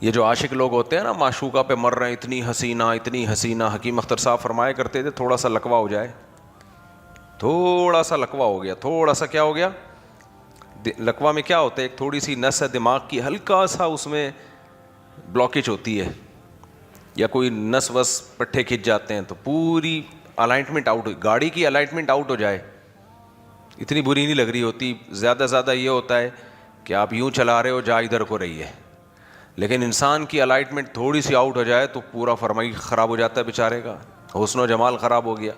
یہ جو عاشق لوگ ہوتے ہیں نا، معشوقہ پہ مر رہے ہیں، اتنی حسینہ، حکیم اختر صاحب فرمایا کرتے تھے تھوڑا سا لکوہ ہو جائے، تھوڑا سا لکوہ ہو گیا، تھوڑا سا کیا ہو گیا، لکوہ میں کیا ہوتا ہے، ایک تھوڑی سی نس ہے دماغ کی، ہلکا سا اس میں بلاکیج ہوتی ہے، یا کوئی نس وس پٹھے کھنچ جاتے ہیں تو پوری الائنمنٹ آؤٹ، گاڑی کی الائنمنٹ آؤٹ ہو جائے، اتنی بری نہیں لگ رہی ہوتی، زیادہ زیادہ یہ ہوتا ہے کہ آپ یوں چلا رہے ہو، جا ادھر کو رہی ہے، لیکن انسان کی الائنمنٹ تھوڑی سی آؤٹ ہو جائے تو پورا فرمائی خراب ہو جاتا ہے بیچارے کا، حسن و جمال خراب ہو گیا۔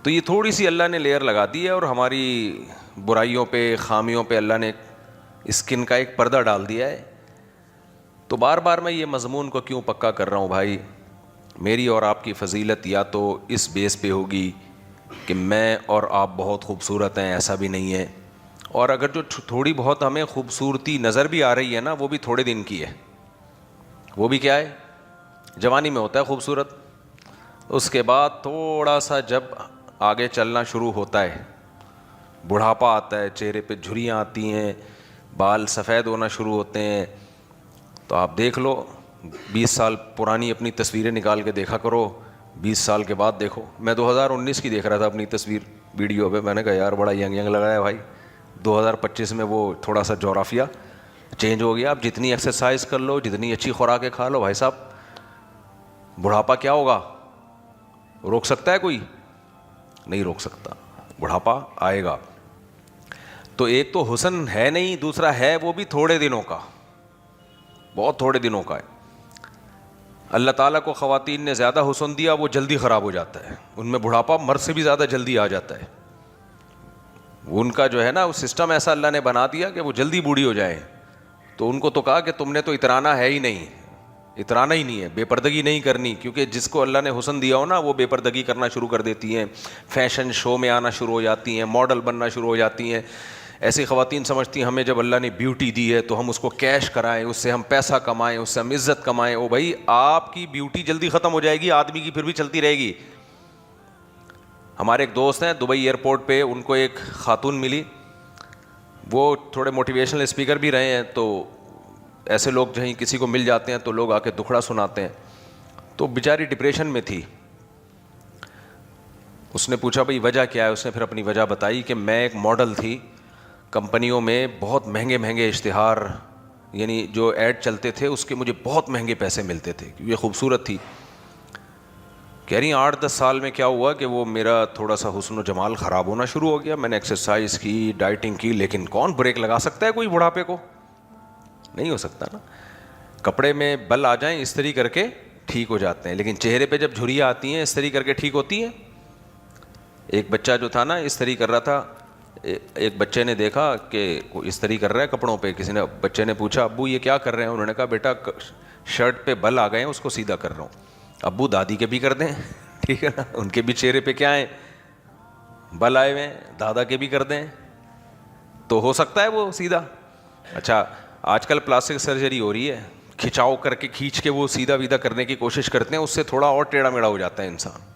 تو یہ تھوڑی سی اللہ نے لیئر لگا دی ہے، اور ہماری برائیوں پہ، خامیوں پہ اللہ نے اسکن کا ایک پردہ ڈال دیا ہے۔ تو بار بار میں یہ مضمون کو کیوں پکا کر رہا ہوں بھائی، میری اور آپ کی فضیلت یا تو اس بیس پہ ہوگی کہ میں اور آپ بہت خوبصورت ہیں، ایسا بھی نہیں ہے، اور اگر جو تھوڑی بہت ہمیں خوبصورتی نظر بھی آ رہی ہے نا، وہ بھی تھوڑے دن کی ہے، وہ بھی کیا ہے، جوانی میں ہوتا ہے خوبصورت، اس کے بعد تھوڑا سا جب آگے چلنا شروع ہوتا ہے، بڑھاپا آتا ہے، چہرے پہ جھریاں آتی ہیں، بال سفید ہونا شروع ہوتے ہیں، تو آپ دیکھ لو 20 سال پرانی اپنی تصویریں نکال کے دیکھا کرو، 20 سال کے بعد دیکھو۔ میں 2019 کی دیکھ رہا تھا اپنی تصویر ویڈیو پہ، میں نے کہا یار بڑا ینگ لگا ہے بھائی، 2025 میں وہ تھوڑا سا جغرافیہ چینج ہو گیا۔ آپ جتنی ایکسرسائز کر لو، جتنی اچھی خوراکیں کھا لو بھائی صاحب، بڑھاپا کیا ہوگا، روک سکتا ہے کوئی؟ نہیں روک سکتا، بڑھاپا آئے گا۔ تو ایک تو حسن ہے نہیں، دوسرا ہے وہ بھی تھوڑے دنوں کا، بہت تھوڑے دنوں کا ہے۔ اللہ تعالیٰ کو خواتین نے زیادہ حسن دیا، وہ جلدی خراب ہو جاتا ہے، ان میں بڑھاپا مرد سے بھی زیادہ جلدی آ جاتا ہے، ان کا جو ہے نا وہ سسٹم ایسا اللہ نے بنا دیا کہ وہ جلدی بوڑھی ہو جائے۔ تو ان کو تو کہا کہ تم نے تو اترانا ہے ہی نہیں، اترانا ہی نہیں ہے، بے پردگی نہیں کرنی، کیونکہ جس کو اللہ نے حسن دیا ہو نا وہ بے پردگی کرنا شروع کر دیتی ہیں، فیشن شو میں آنا شروع ہو جاتی ہیں، ماڈل بننا شروع ہو جاتی ہیں۔ ایسی خواتین سمجھتی ہیں ہمیں جب اللہ نے بیوٹی دی ہے تو ہم اس کو کیش کرائیں، اس سے ہم پیسہ کمائیں، اس سے ہم عزت کمائیں۔ او بھائی آپ کی بیوٹی جلدی ختم ہو جائے گی، آدمی کی پھر بھی چلتی رہے گی۔ ہمارے ایک دوست ہیں دبئی ایئرپورٹ پہ، ان کو ایک خاتون ملی، وہ تھوڑے موٹیویشنل اسپیکر بھی رہے ہیں، تو ایسے لوگ جہیں کسی کو مل جاتے ہیں تو لوگ آ کے دکھڑا سناتے ہیں، تو بیچاری ڈپریشن میں تھی۔ اس نے پوچھا بھائی وجہ کیا ہے، اس نے پھر اپنی وجہ بتائی کہ میں ایک ماڈل تھی، کمپنیوں میں بہت مہنگے اشتہار، یعنی جو ایڈ چلتے تھے اس کے مجھے بہت مہنگے پیسے ملتے تھے کیونکہ یہ خوبصورت تھی۔ کہہ رہی 8-10 سال میں کیا ہوا کہ وہ میرا تھوڑا سا حسن و جمال خراب ہونا شروع ہو گیا، میں نے ایکسرسائز کی، ڈائٹنگ کی، لیکن کون بریک لگا سکتا ہے کوئی بڑھاپے کو؟ نہیں ہو سکتا نا۔ کپڑے میں بل آ جائیں استری کر کے ٹھیک ہو جاتے ہیں، لیکن چہرے پہ جب جھریاں آتی ہیں استری کر کے ٹھیک ہوتی ہیں؟ ایک بچہ جو تھا نا استری کر رہا تھا، ایک بچے نے دیکھا کہ استری کر رہا ہے کپڑوں پہ، کسی نے بچے نے پوچھا ابو یہ کیا کر رہے ہیں؟ انہوں نے کہا بیٹا شرٹ پہ بل آ گئے ہیں اس کو سیدھا کر رہا ہوں۔ ابو دادی کے بھی کر دیں، ٹھیک ہے نا، ان کے بھی چہرے پہ کیا ہیں، بل آئے ہوئے ہیں، دادا کے بھی کر دیں تو ہو سکتا ہے وہ سیدھا۔ اچھا آج کل پلاسٹک سرجری ہو رہی ہے، کھچاؤ کر کے کھینچ کے وہ سیدھا ویدھا کرنے کی کوشش کرتے ہیں، اس سے تھوڑا اور ٹیڑھا میڑھا ہو جاتا ہے انسان،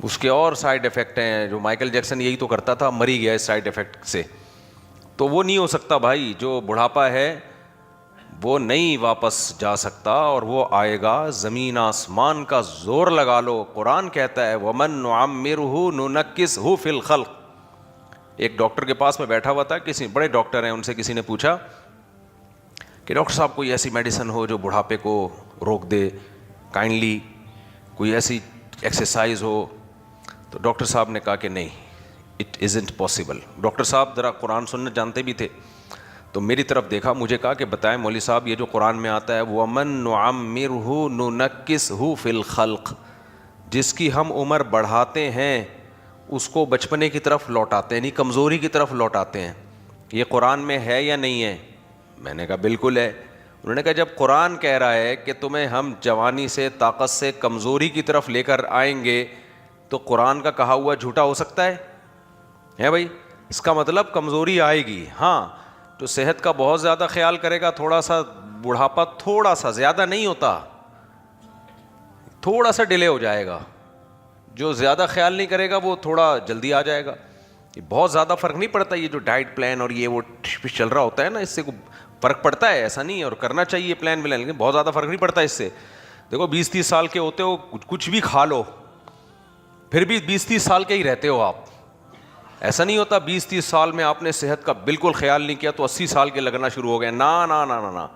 اس کے اور سائیڈ ایفیکٹ ہیں۔ جو مائیکل جیکسن یہی تو کرتا تھا، مر ہی گیا اس سائیڈ ایفیکٹ سے۔ تو وہ نہیں ہو سکتا بھائی، جو بڑھاپا ہے وہ نہیں واپس جا سکتا، اور وہ آئے گا، زمین آسمان کا زور لگا لو، قرآن کہتا ہے وَمَن نُعَمِّرْهُ نُنَكِّسْهُ فِي الْخَلْقِ۔ ایک ڈاکٹر کے پاس میں بیٹھا ہوا تھا، کسی بڑے ڈاکٹر ہیں، ان سے کسی نے پوچھا کہ ڈاکٹر صاحب کوئی ایسی میڈیسن ہو جو بڑھاپے کو روک دے کائنڈلی، کوئی ایسی ایکسرسائز ہو؟ تو ڈاکٹر صاحب نے کہا کہ نہیں، اٹ ازنٹ پاسبل۔ ڈاکٹر صاحب ذرا قرآن سنت جانتے بھی تھے، تو میری طرف دیکھا، مجھے کہا کہ بتائیں مولوی صاحب یہ جو قرآن میں آتا ہے وَمَن نُعَمِّرْهُ نُنَكِّسْهُ فِي الْخَلْقِ، جس کی ہم عمر بڑھاتے ہیں اس کو بچپنے کی طرف لوٹاتے ہیں، یعنی کمزوری کی طرف لوٹاتے ہیں، یہ قرآن میں ہے یا نہیں ہے؟ میں نے کہا بالکل ہے۔ انہوں نے کہا جب قرآن کہہ رہا ہے کہ تمہیں ہم جوانی سے، طاقت سے کمزوری کی طرف لے کر آئیں گے، تو قرآن کا کہا ہوا جھوٹا ہو سکتا ہے بھائی؟ اس کا مطلب کمزوری آئے گی، ہاں جو صحت کا بہت زیادہ خیال کرے گا، تھوڑا سا بڑھاپا تھوڑا سا، زیادہ نہیں ہوتا، تھوڑا سا ڈیلے ہو جائے گا، جو زیادہ خیال نہیں کرے گا وہ تھوڑا جلدی آ جائے گا۔ بہت زیادہ فرق نہیں پڑتا, یہ جو ڈائٹ پلان اور یہ وہ چل رہا ہوتا ہے نا, اس سے فرق پڑتا ہے, ایسا نہیں, اور کرنا چاہیے پلان ولان, لیکن بہت زیادہ فرق نہیں پڑتا اس سے. دیکھو 20-30 سال کے ہوتے ہو, کچھ بھی کھا لو پھر بھی 20-30 سال کے ہی رہتے ہو آپ. ایسا نہیں ہوتا 20-30 سال میں آپ نے صحت کا بالکل خیال نہیں کیا تو 80 سال کے لگنا شروع ہو گئے. نا نا نا نا نا,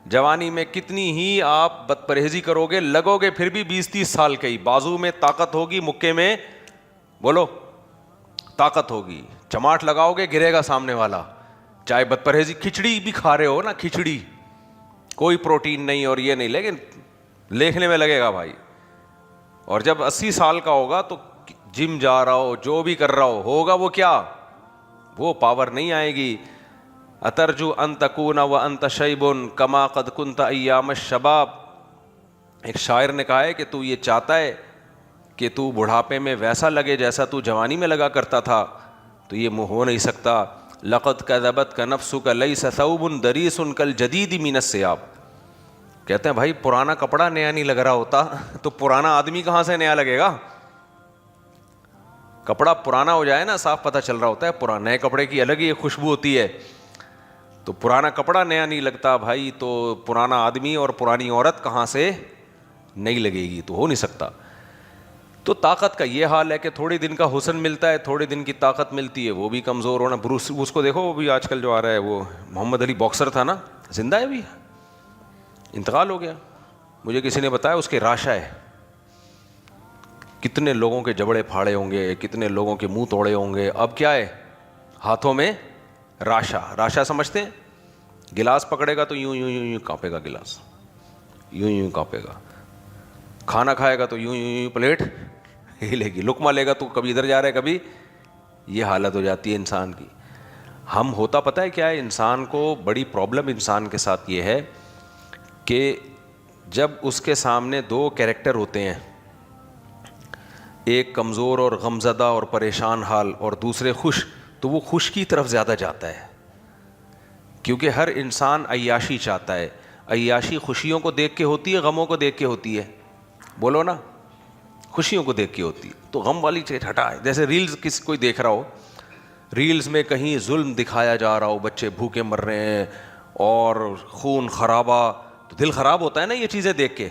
جوانی میں کتنی ہی آپ بد پرہیزی کرو گے, لگو گے پھر بھی 20-30 سال کے ہی. بازو میں طاقت ہوگی, مکے میں بولو طاقت ہوگی, چماٹ لگاؤ گے گرے گا سامنے والا. چاہے بد پرہیزی کھچڑی بھی کھا رہے ہو نا, کھچڑی کوئی پروٹین نہیں اور یہ نہیں, لیکن لیکھنے میں لگے گا بھائی. اور جب 80 سال کا ہوگا تو جم جا رہا ہو, جو بھی کر رہا ہو, ہوگا وہ کیا, وہ پاور نہیں آئے گی. اترجو ان تکون وانت شیب کما قد کنت ایام الشباب. ایک شاعر نے کہا ہے کہ تو یہ چاہتا ہے کہ تو بڑھاپے میں ویسا لگے جیسا تو جوانی میں لگا کرتا تھا, تو یہ ہو نہیں سکتا. لقد کذبتک نفسک لیس ثوب دریس کالجدید من الثیاب. کہتے ہیں بھائی پرانا کپڑا نیا نہیں لگ رہا ہوتا تو پرانا آدمی کہاں سے نیا لگے گا. کپڑا پرانا ہو جائے نا, صاف پتہ چل رہا ہوتا ہے, پرانے نئے کپڑے کی الگ ہی خوشبو ہوتی ہے. تو پرانا کپڑا نیا نہیں لگتا بھائی, تو پرانا آدمی اور پرانی عورت کہاں سے نہیں لگے گی, تو ہو نہیں سکتا. تو طاقت کا یہ حال ہے کہ تھوڑے دن کا حسن ملتا ہے, تھوڑے دن کی طاقت ملتی ہے, وہ بھی کمزور ہونا. بروس اس کو دیکھو, وہ بھی آج کل جو آ رہا ہے, وہ محمد علی باکسر تھا نا, زندہ ہے بھی, انتقال ہو گیا. مجھے کسی نے بتایا اس کے راشا ہے, کتنے لوگوں کے جبڑے پھاڑے ہوں گے, کتنے لوگوں کے منہ توڑے ہوں گے. اب کیا ہے ہاتھوں میں راشا. راشا سمجھتے ہیں, گلاس پکڑے گا تو یوں یوں یوں یوں کانپے گا, گلاس یوں یوں کانپے گا. کھانا کھائے گا تو یوں یوں یوں پلیٹ ہلے گی. لقمہ لے گا تو کبھی ادھر جا رہا ہے کبھی, یہ حالت ہو جاتی ہے انسان کی. ہم ہوتا پتہ ہے کیا ہے انسان کو, بڑی پرابلم انسان کے ساتھ یہ ہے کہ جب اس کے سامنے دو کیریکٹر ہوتے ہیں, ایک کمزور اور غمزدہ اور پریشان حال, اور دوسرے خوش, تو وہ خوش کی طرف زیادہ جاتا ہے. کیونکہ ہر انسان عیاشی چاہتا ہے. عیاشی خوشیوں کو دیکھ کے ہوتی ہے, غموں کو دیکھ کے ہوتی ہے, بولو نا, خوشیوں کو دیکھ کے ہوتی ہے. تو غم والی چیز ہٹائے. جیسے ریلز کوئی دیکھ رہا ہو, ریلز میں کہیں ظلم دکھایا جا رہا ہو, بچے بھوکے مر رہے ہیں اور خون خرابہ, تو دل خراب ہوتا ہے نا یہ چیزیں دیکھ کے.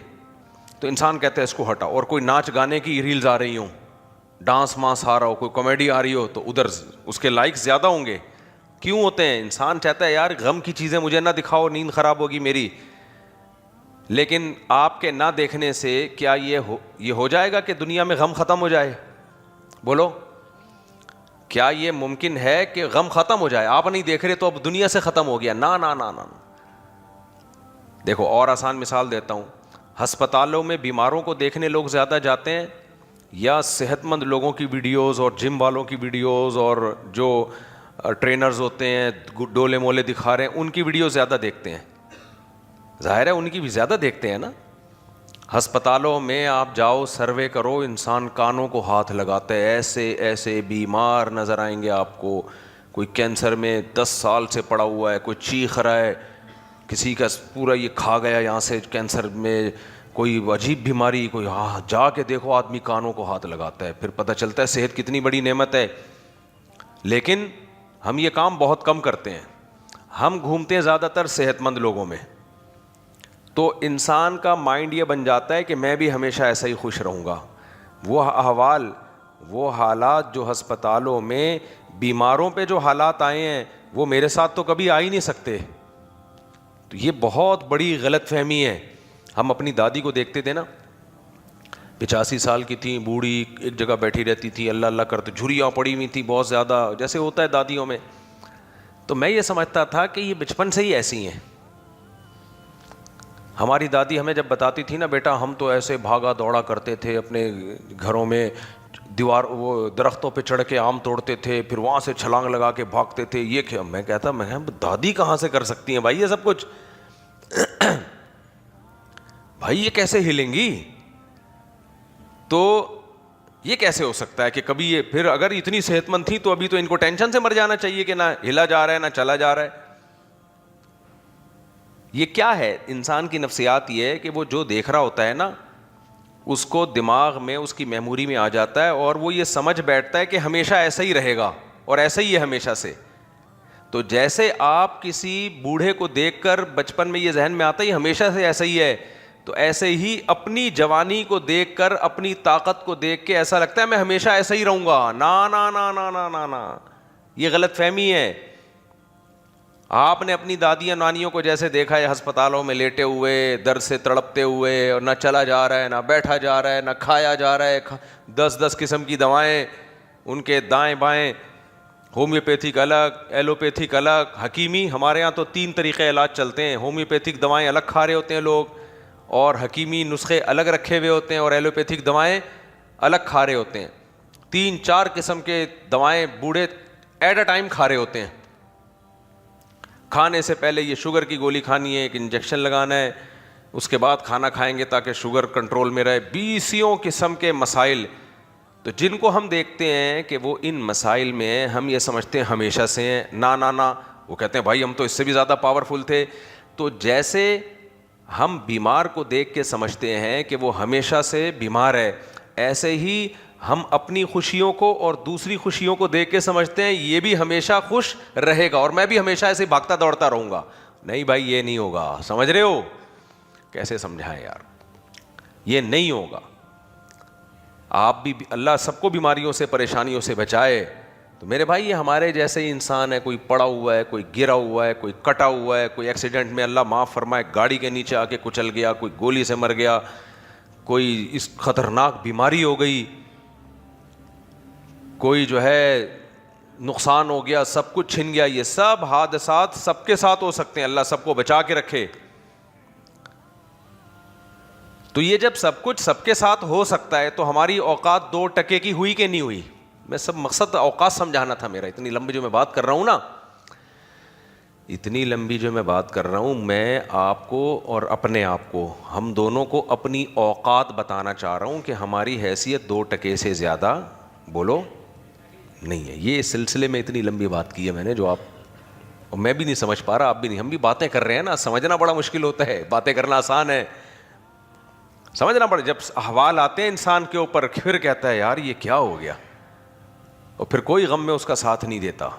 تو انسان کہتا ہے اس کو ہٹا. اور کوئی ناچ گانے کی ریلز آ رہی ہوں, ڈانس مانس آ رہا ہو, کوئی کامیڈی آ رہی ہو, تو ادھر اس کے لائکس زیادہ ہوں گے. کیوں ہوتے ہیں؟ انسان چاہتا ہے یار غم کی چیزیں مجھے نہ دکھاؤ, نیند خراب ہوگی میری. لیکن آپ کے نہ دیکھنے سے کیا یہ ہو جائے گا کہ دنیا میں غم ختم ہو جائے؟ بولو, کیا یہ ممکن ہے کہ غم ختم ہو جائے؟ آپ نہیں دیکھ رہے تو اب دنیا سے ختم ہو گیا؟ نا نا نا نا. دیکھو اور آسان مثال دیتا ہوں. ہسپتالوں میں بیماروں کو دیکھنے لوگ زیادہ جاتے ہیں, یا صحت مند لوگوں کی ویڈیوز اور جم والوں کی ویڈیوز اور جو ٹرینرز ہوتے ہیں ڈولے مولے دکھا رہے ہیں ان کی ویڈیوز زیادہ دیکھتے ہیں؟ ظاہر ہے ان کی بھی زیادہ دیکھتے ہیں نا. ہسپتالوں میں آپ جاؤ, سروے کرو, انسان کانوں کو ہاتھ لگاتا ہے. ایسے ایسے بیمار نظر آئیں گے آپ کو. کوئی کینسر میں 10 سال سے پڑا ہوا ہے, کوئی چیخ رہا ہے, کسی کا پورا یہ کھا گیا یہاں سے کینسر میں, کوئی عجیب بیماری, کوئی جا کے دیکھو آدمی کانوں کو ہاتھ لگاتا ہے. پھر پتہ چلتا ہے صحت کتنی بڑی نعمت ہے. لیکن ہم یہ کام بہت کم کرتے ہیں. ہم گھومتے ہیں زیادہ تر صحت مند لوگوں میں, تو انسان کا مائنڈ یہ بن جاتا ہے کہ میں بھی ہمیشہ ایسا ہی خوش رہوں گا. وہ احوال, وہ حالات جو ہسپتالوں میں بیماروں پہ جو حالات آئے ہیں وہ میرے ساتھ تو کبھی آ ہی نہیں سکتے. تو یہ بہت بڑی غلط فہمی ہے. ہم اپنی دادی کو دیکھتے تھے نا, 85 سال کی تھیں, بوڑھی, ایک جگہ بیٹھی رہتی تھی, اللہ اللہ کرتے, جھریاں پڑی ہوئی تھیں بہت زیادہ, جیسے ہوتا ہے دادیوں میں. تو میں یہ سمجھتا تھا کہ یہ بچپن سے ہی ایسی ہیں. ہماری دادی ہمیں جب بتاتی تھی نا, بیٹا ہم تو ایسے بھاگا دوڑا کرتے تھے اپنے گھروں میں, دیوار وہ درختوں پہ چڑھ کے آم توڑتے تھے, پھر وہاں سے چھلانگ لگا کے بھاگتے تھے. یہ کیا؟ میں کہتا میں دادی کہاں سے کر سکتی ہیں بھائی یہ سب کچھ؟ بھائی یہ کیسے ہلیں گی؟ تو یہ کیسے ہو سکتا ہے کہ کبھی یہ, پھر اگر اتنی صحت مند تھی تو ابھی تو ان کو ٹینشن سے مر جانا چاہیے کہ نہ ہلا جا رہا ہے نہ چلا جا رہا ہے. یہ کیا ہے انسان کی نفسیات؟ یہ ہے کہ وہ جو دیکھ رہا ہوتا ہے نا اس کو دماغ میں, اس کی میموری میں آ جاتا ہے, اور وہ یہ سمجھ بیٹھتا ہے کہ ہمیشہ ایسا ہی رہے گا, اور ایسا ہی ہے ہمیشہ سے. تو جیسے آپ کسی بوڑھے کو دیکھ کر بچپن میں یہ ذہن میں آتا ہی ہمیشہ سے ایسا ہی ہے, تو ایسے ہی اپنی جوانی کو دیکھ کر, اپنی طاقت کو دیکھ کے ایسا لگتا ہے میں ہمیشہ ایسا ہی رہوں گا. نا نا نا نا نا نا نا, یہ غلط فہمی ہے. آپ نے اپنی دادیاں نانیوں کو جیسے دیکھا ہے ہسپتالوں میں لیٹے ہوئے, درد سے تڑپتے ہوئے, اور نہ چلا جا رہا ہے, نہ بیٹھا جا رہا ہے, نہ کھایا جا رہا ہے, 10 قسم کی دوائیں ان کے دائیں بائیں, ہومیوپیتھک الگ, ایلوپیتھک الگ, حکیمی. ہمارے ہاں تو 3 طریقے علاج چلتے ہیں. ہومیوپیتھک دوائیں الگ کھا رہے ہوتے ہیں لوگ, اور حکیمی نسخے الگ رکھے ہوئے ہوتے ہیں, اور ایلوپیتھک دوائیں الگ کھا رہے ہوتے ہیں. 3-4 قسم کے دوائیں بوڑھے ایٹ اے ٹائم کھا رہے ہوتے ہیں. کھانے سے پہلے یہ شوگر کی گولی کھانی ہے, ایک انجیکشن لگانا ہے, اس کے بعد کھانا کھائیں گے تاکہ شوگر کنٹرول میں رہے. 20 قسم کے مسائل. تو جن کو ہم دیکھتے ہیں کہ وہ ان مسائل میں ہم یہ سمجھتے ہیں ہمیشہ سے ہیں, نا نا نا, وہ کہتے ہیں بھائی ہم تو اس سے بھی زیادہ پاورفل تھے. تو جیسے ہم بیمار کو دیکھ کے سمجھتے ہیں کہ وہ ہمیشہ سے بیمار ہے, ایسے ہی ہم اپنی خوشیوں کو اور دوسری خوشیوں کو دیکھ کے سمجھتے ہیں یہ بھی ہمیشہ خوش رہے گا اور میں بھی ہمیشہ ایسے بھاگتا دوڑتا رہوں گا. نہیں بھائی, یہ نہیں ہوگا. سمجھ رہے ہو؟ کیسے سمجھائیں یار, یہ نہیں ہوگا. آپ بھی, اللہ سب کو بیماریوں سے پریشانیوں سے بچائے. تو میرے بھائی یہ ہمارے جیسے ہی انسان ہے, کوئی پڑا ہوا ہے, کوئی گرا ہوا ہے, کوئی کٹا ہوا ہے, کوئی ایکسیڈنٹ میں اللہ معاف فرمائے گاڑی کے نیچے آ کے کچل گیا, کوئی گولی سے مر گیا, کوئی اس خطرناک بیماری ہو گئی, کوئی جو ہے نقصان ہو گیا, سب کچھ چھن گیا. یہ سب حادثات سب کے ساتھ ہو سکتے ہیں, اللہ سب کو بچا کے رکھے. تو یہ جب سب کچھ سب کے ساتھ ہو سکتا ہے تو ہماری اوقات 2 ٹکے کی ہوئی کہ نہیں ہوئی؟ میں سب مقصد اوقات سمجھانا تھا میرا. اتنی لمبی جو میں بات کر رہا ہوں نا, اتنی لمبی جو میں بات کر رہا ہوں, میں آپ کو اور اپنے آپ کو, ہم دونوں کو اپنی اوقات بتانا چاہ رہا ہوں کہ ہماری حیثیت 2 ٹکے سے زیادہ بولو نہیں ہے. یہ اس سلسلے میں اتنی لمبی بات کی ہے میں نے, جو آپ, میں بھی نہیں سمجھ پا رہا, آپ بھی نہیں, ہم بھی باتیں کر رہے ہیں نا, سمجھنا بڑا مشکل ہوتا ہے. باتیں کرنا آسان ہے, سمجھنا پڑے. جب احوال آتے ہیں انسان کے اوپر پھر کہتا ہے یار یہ کیا ہو گیا, اور پھر کوئی غم میں اس کا ساتھ نہیں دیتا,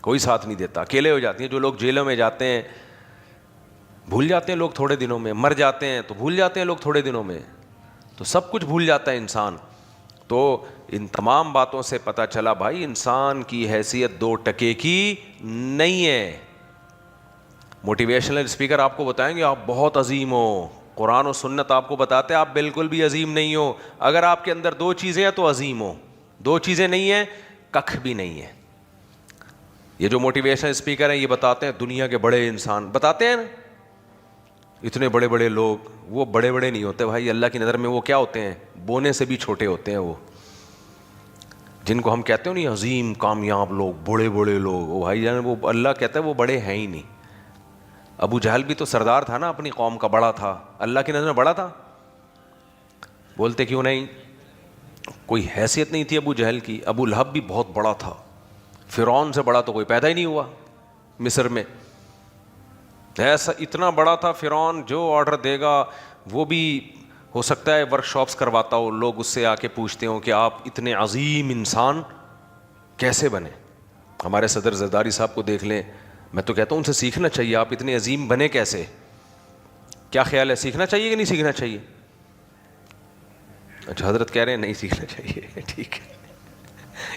کوئی ساتھ نہیں دیتا. اکیلے ہو جاتی ہیں. جو لوگ جیلوں میں جاتے ہیں بھول جاتے ہیں لوگ تھوڑے دنوں میں, مر جاتے ہیں تو بھول جاتے ہیں لوگ تھوڑے دنوں میں, تو سب کچھ بھول جاتا ہے انسان. تو ان تمام باتوں سے پتہ چلا بھائی انسان کی حیثیت 2 ٹکے کی نہیں ہے. موٹیویشنل اسپیکر آپ کو بتائیں گے آپ بہت عظیم ہو, قرآن و سنت آپ کو بتاتے ہیں آپ بالکل بھی عظیم نہیں ہو. اگر آپ کے اندر 2 چیزیں ہیں تو عظیم ہو, 2 چیزیں نہیں ہیں ککھ بھی نہیں ہے. یہ جو موٹیویشن اسپیکر ہیں یہ بتاتے ہیں دنیا کے بڑے انسان, بتاتے ہیں نا اتنے بڑے بڑے لوگ, وہ بڑے بڑے نہیں ہوتے بھائی. اللہ کی نظر میں وہ کیا ہوتے ہیں, بونے سے بھی چھوٹے ہوتے ہیں. وہ جن کو ہم کہتے ہیں نہیں عظیم کامیاب لوگ, بڑے بڑے لوگ, وہ بھائی جان وہ اللہ کہتا ہے وہ بڑے ہیں ہی نہیں. ابو جہل بھی تو سردار تھا نا, اپنی قوم کا بڑا تھا, اللہ کی نظر میں بڑا تھا. بولتے کیوں نہیں, کوئی حیثیت نہیں تھی ابو جہل کی. ابو لہب بھی بہت بڑا تھا, فرعون سے بڑا تو کوئی پیدا ہی نہیں ہوا مصر میں. ایسا اتنا بڑا تھا فرعون, جو آرڈر دے گا وہ بھی ہو سکتا ہے ورک شاپس کرواتا ہو, لوگ اس سے آ کے پوچھتے ہوں کہ آپ اتنے عظیم انسان کیسے بنے. ہمارے صدر زرداری صاحب کو دیکھ لیں, میں تو کہتا ہوں ان سے سیکھنا چاہیے, آپ اتنے عظیم بنے کیسے؟ کیا خیال ہے, سیکھنا چاہیے کہ نہیں سیکھنا چاہیے؟ اچھا حضرت کہہ رہے ہیں نہیں سیکھنا چاہیے, ٹھیک ہے.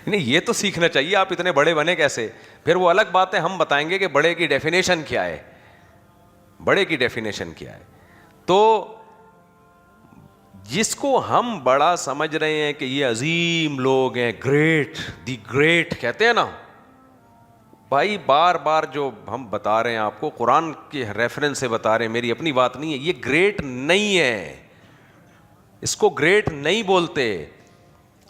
نہیں یہ تو سیکھنا چاہیے, آپ اتنے بڑے بنے کیسے. پھر وہ الگ بات ہے, ہم بتائیں گے کہ بڑے کی ڈیفینیشن کیا ہے, بڑے کی ڈیفینیشن کیا ہے. تو جس کو ہم بڑا سمجھ رہے ہیں کہ یہ عظیم لوگ ہیں, گریٹ, دی گریٹ کہتے ہیں نا بھائی, بار بار جو ہم بتا رہے ہیں آپ کو قرآن کے ریفرنس سے بتا رہے ہیں, میری اپنی بات نہیں ہے. یہ گریٹ نہیں ہے, اس کو گریٹ نہیں بولتے.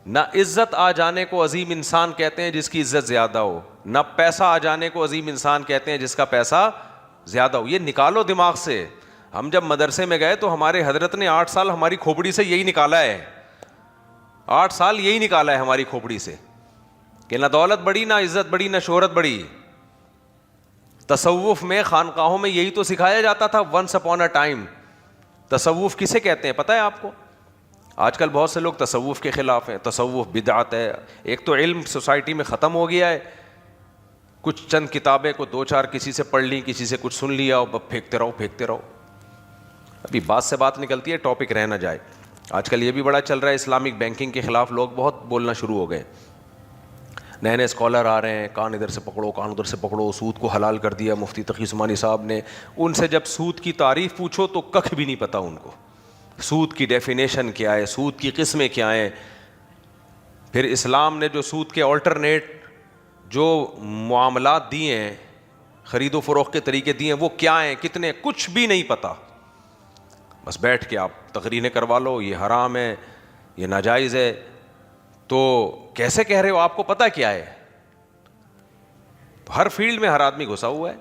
نہ عزت آ جانے کو عظیم انسان کہتے ہیں جس کی عزت زیادہ ہو, نہ پیسہ آ جانے کو عظیم انسان کہتے ہیں جس کا پیسہ زیادہ ہو. یہ نکالو دماغ سے. ہم جب مدرسے میں گئے تو ہمارے حضرت نے 8 سال ہماری کھوپڑی سے یہی نکالا ہے, 8 سال یہی نکالا ہے ہماری کھوپڑی سے کہ نہ دولت بڑی, نہ عزت بڑی, نہ شہرت بڑی. تصوف میں خانقاہوں میں یہی تو سکھایا جاتا تھا ونس اپون اے ٹائم. تصوف کسے کہتے ہیں پتہ ہے آپ کو؟ آج کل بہت سے لوگ تصوف کے خلاف ہیں, تصوف بدعت ہے. ایک تو علم سوسائٹی میں ختم ہو گیا ہے, کچھ چند کتابیں کو دو چار کسی سے پڑھ لی, کسی سے کچھ سن لیا اور پھینکتے رہو. ابھی بات سے بات نکلتی ہے, ٹاپک رہ نہ جائے. آج کل یہ بھی بڑا چل رہا ہے, اسلامک بینکنگ کے خلاف لوگ بہت بولنا شروع ہو گئے. نئے نئے اسکالر آ رہے ہیں, کان ادھر سے پکڑو کان ادھر سے پکڑو, سود کو حلال کر دیا مفتی تقی عثمانی صاحب نے. ان سے جب سود کی تعریف پوچھو تو ککھ بھی نہیں پتہ ان کو, سود کی ڈیفینیشن کیا ہے, سود کی قسمیں کیا ہیں. پھر اسلام نے جو سود کے آلٹرنیٹ جو معاملات دیے ہیں, خرید و فروخت کے طریقے دیے ہیں, وہ کیا ہیں, کتنے, کچھ بھی نہیں پتہ. بس بیٹھ کے آپ تقریریں کروا لو, یہ حرام ہے, یہ ناجائز ہے. تو کیسے کہہ رہے ہو, آپ کو پتہ کیا ہے؟ ہر فیلڈ میں ہر آدمی گھسا ہوا ہے.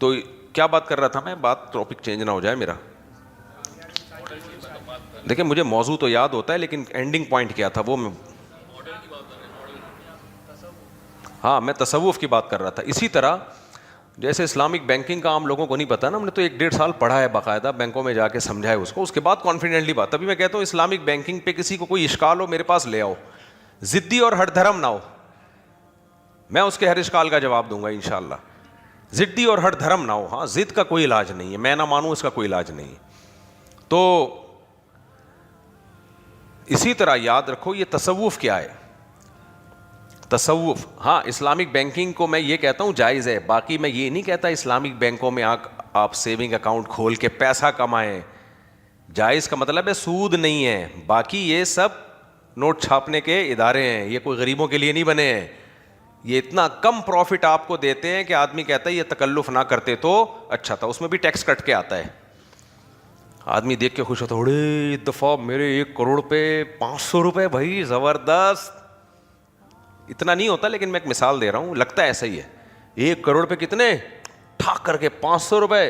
تو کیا بات کر رہا تھا میں, بات ٹاپک چینج نہ ہو جائے میرا. دیکھیں مجھے موضوع تو یاد ہوتا ہے لیکن اینڈنگ پوائنٹ کیا تھا وہ میں, ہاں میں تصوف کی بات کر رہا تھا. اسی طرح جیسے اسلامک بینکنگ کا عام لوگوں کو نہیں پتا نا, ہم نے تو 1-1.5 سال پڑھا ہے باقاعدہ, بینکوں میں جا کے سمجھا ہے اس کو, اس کے بعد کانفیڈنٹلی بات. تبھی میں کہتا ہوں اسلامک بینکنگ پہ کسی کو کوئی اشکال ہو میرے پاس لے آؤ, ضدی اور ہٹ دھرم نہ ہو, میں اس کے ہر اشکال کا جواب دوں گا انشاءاللہ. ضدی اور ہٹ دھرم نہ ہو. ہاں ضد کا کوئی علاج نہیں ہے, میں نہ مانوں اس کا کوئی علاج نہیں ہے. تو اسی طرح یاد رکھو یہ تصوف کیا ہے. تصوف, ہاں اسلامک بینکنگ کو میں یہ کہتا ہوں جائز ہے, باقی میں یہ نہیں کہتا اسلامک بینکوں میں آپ سیونگ اکاؤنٹ کھول کے پیسہ کمائیں. جائز کا مطلب ہے سود نہیں ہے. باقی یہ سب نوٹ چھاپنے کے ادارے ہیں, یہ کوئی غریبوں کے لیے نہیں بنے ہیں. یہ اتنا کم پروفٹ آپ کو دیتے ہیں کہ آدمی کہتا ہے یہ تکلف نہ کرتے تو اچھا تھا. اس میں بھی ٹیکس کٹ کے آتا ہے. آدمی دیکھ کے خوش ہوتا ہے, اڑے دفعہ میرے 1 کروڑ پہ 500 روپے, بھائی زبردست. اتنا نہیں ہوتا لیکن میں ایک مثال دے رہا ہوں, لگتا ہے ایسا ہی ہے. 1 کروڑ پہ کتنے, ٹھاک کر کے 500 روپے.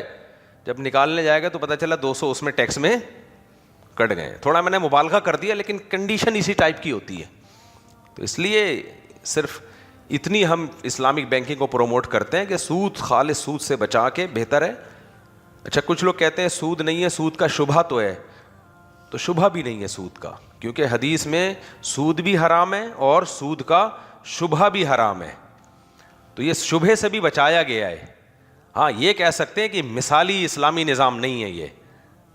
جب نکالنے جائے گا تو پتہ چلا 200 اس میں ٹیکس میں کٹ گئے. تھوڑا میں نے مبالغہ کر دیا لیکن کنڈیشن اسی ٹائپ کی ہوتی ہے. تو اس لیے صرف اتنی ہم اسلامک بینکنگ کو پروموٹ کرتے ہیں کہ سود, خالص سود سے بچا کے بہتر ہے. اچھا کچھ لوگ کہتے ہیں سود نہیں ہے, سود کا شبہ تو ہے. تو شبہ بھی نہیں ہے سود کا, کیونکہ حدیث میں سود بھی حرام ہے اور سود کا شبہ بھی حرام ہے. تو یہ شبہ سے بھی بچایا گیا ہے. ہاں یہ کہہ سکتے ہیں کہ مثالی اسلامی نظام نہیں ہے, یہ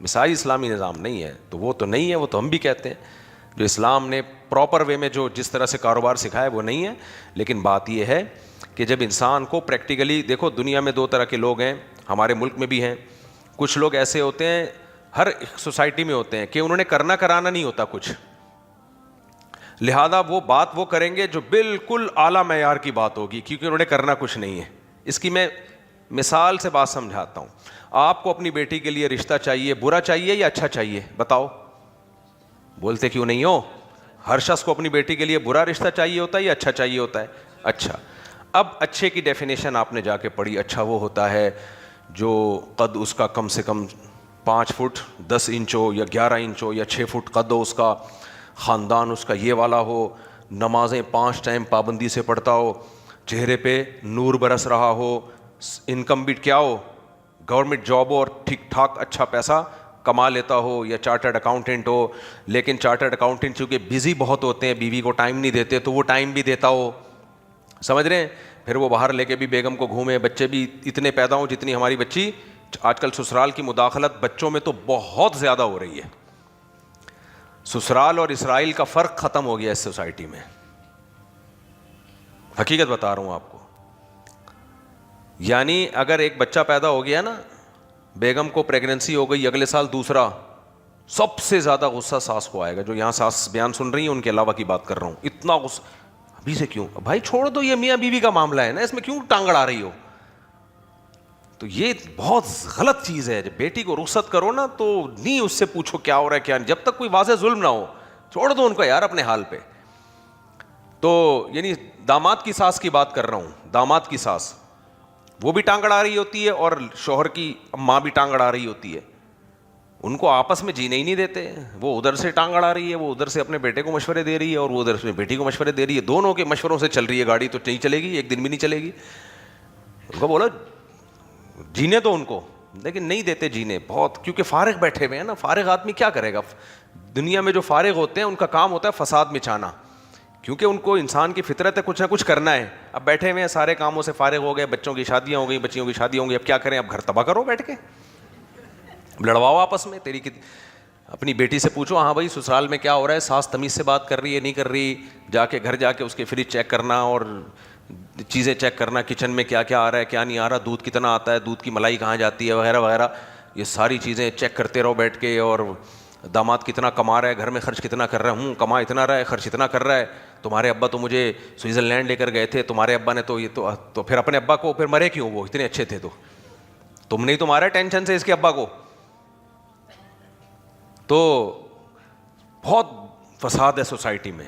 مثالی اسلامی نظام نہیں ہے, تو وہ تو نہیں ہے, وہ تو ہم بھی کہتے ہیں. جو اسلام نے پراپر وے میں جو جس طرح سے کاروبار سکھایا وہ نہیں ہے. لیکن بات یہ ہے کہ جب انسان کو پریکٹیکلی دیکھو, دنیا میں 2 طرح کے لوگ ہیں, ہمارے ملک میں بھی ہیں. کچھ لوگ ایسے ہوتے ہیں, ہر سوسائٹی میں ہوتے ہیں, کہ انہوں نے کرنا کرانا نہیں ہوتا کچھ, لہذا وہ بات وہ کریں گے جو بالکل اعلیٰ معیار کی بات ہوگی, کیونکہ انہوں نے کرنا کچھ نہیں ہے. اس کی میں مثال سے بات سمجھاتا ہوں. آپ کو اپنی بیٹی کے لیے رشتہ چاہیے, برا چاہیے یا اچھا چاہیے, بتاؤ, بولتے کیوں نہیں ہو؟ ہر شخص کو اپنی بیٹی کے لیے برا رشتہ چاہیے ہوتا ہے یا اچھا چاہیے ہوتا ہے؟ اچھا. اب اچھے کی ڈیفینیشن آپ نے جا کے پڑھی. اچھا وہ ہوتا ہے جو قد اس کا کم سے کم 5 فٹ 10 انچ ہو یا 11 انچ ہو یا 6 فٹ قد ہو اس کا, خاندان اس کا یہ والا ہو, نمازیں 5 ٹائم پابندی سے پڑھتا ہو, چہرے پہ نور برس رہا ہو, انکم بھی کیا ہو, گورنمنٹ جاب ہو اور ٹھیک ٹھاک اچھا پیسہ کما لیتا ہو, یا چارٹرڈ اکاؤنٹنٹ ہو. لیکن چارٹرڈ اکاؤنٹنٹ چونکہ بزی بہت ہوتے ہیں, بیوی کو ٹائم نہیں دیتے, تو وہ ٹائم بھی دیتا ہو, سمجھ رہے ہیں. پھر وہ باہر لے کے بھی بیگم کو گھومے, بچے بھی اتنے پیدا ہوں جتنی ہماری بچی. آج کل سسرال کی مداخلت بچوں میں تو بہت زیادہ ہو رہی ہے. سسرال اور اسرائیل کا فرق ختم ہو گیا اس سوسائٹی میں, حقیقت بتا رہا ہوں آپ کو. یعنی اگر ایک بچہ پیدا ہو گیا نا, بیگم کو پریگننسی ہو گئی, اگلے سال دوسرا, سب سے زیادہ غصہ ساس کو آئے گا. جو یہاں ساس بیان سن رہی ہیں ان کے علاوہ کی بات کر رہا ہوں. اتنا غصہ ابھی سے کیوں بھائی, چھوڑ دو, یہ میاں بیوی کا معاملہ ہے نا, اس میں کیوں ٹانگ اڑا رہی ہو. تو یہ بہت غلط چیز ہے. جب بیٹی کو رخصت کرو نا تو نہیں اس سے پوچھو کیا ہو رہا ہے کیا نہیں, جب تک کوئی واضح ظلم نہ ہو, چھوڑ دو ان کو یار اپنے حال پہ. تو یعنی داماد کی ساس کی بات کر رہا ہوں. داماد کی ساس وہ بھی ٹانگ اڑا رہی ہوتی ہے اور شوہر کی ماں بھی ٹانگ اڑا رہی ہوتی ہے. ان کو آپس میں جینے ہی نہیں دیتے. وہ ادھر سے ٹانگ اڑا رہی ہے, وہ ادھر سے اپنے بیٹے کو مشورے دے رہی ہے, اور وہ ادھر سے بیٹی کو مشورے دے رہی ہے. دونوں کے مشوروں سے چل رہی ہے گاڑی, تو نہیں چلے گی, ایک دن بھی نہیں چلے گی. ان کو بولا جینے تو ان کو, لیکن نہیں دیتے جینے بہت, کیونکہ فارغ بیٹھے ہوئے ہیں نا. فارغ آدمی کیا کرے گا, دنیا میں جو فارغ ہوتے ہیں ان کا کام ہوتا ہے فساد مچانا, کیونکہ ان کو انسان کی فطرت ہے کچھ نہ کچھ کرنا ہے. اب بیٹھے ہوئے ہیں سارے کاموں سے فارغ ہو گئے, بچوں کی شادیاں ہو گئی, بچیوں کی شادیاں ہوں گی, اب کیا کریں, اب گھر تباہ کرو بیٹھ کے, لڑواؤ آپس میں. اپنی بیٹی سے پوچھو, ہاں بھائی سسرال میں کیا ہو رہا ہے, ساس تمیز سے بات کر رہی ہے نہیں کر رہی, جا کے گھر جا کے اس کے فریج چیک کرنا اور چیزیں چیک کرنا, کچن میں کیا کیا آ رہا ہے کیا نہیں آ رہا, دودھ کتنا آتا ہے, دودھ کی ملائی کہاں جاتی ہے, وغیرہ وغیرہ. یہ ساری چیزیں چیک کرتے رہو بیٹھ کے. اور داماد کتنا کما رہا ہے, گھر میں خرچ کتنا کر رہا ہے, کما اتنا رہا ہے خرچ اتنا کر رہا ہے, تمہارے ابا تو مجھے سوئٹزرلینڈ لے کر گئے تھے, تمہارے ابا نے تو یہ تو پھر اپنے ابا کو پھر مرے کیوں, وہ اتنے اچھے تھے, تو تم نہیں تو مارا ٹینشن سے اس کے ابا کو. تو بہت فساد ہے سوسائٹی میں.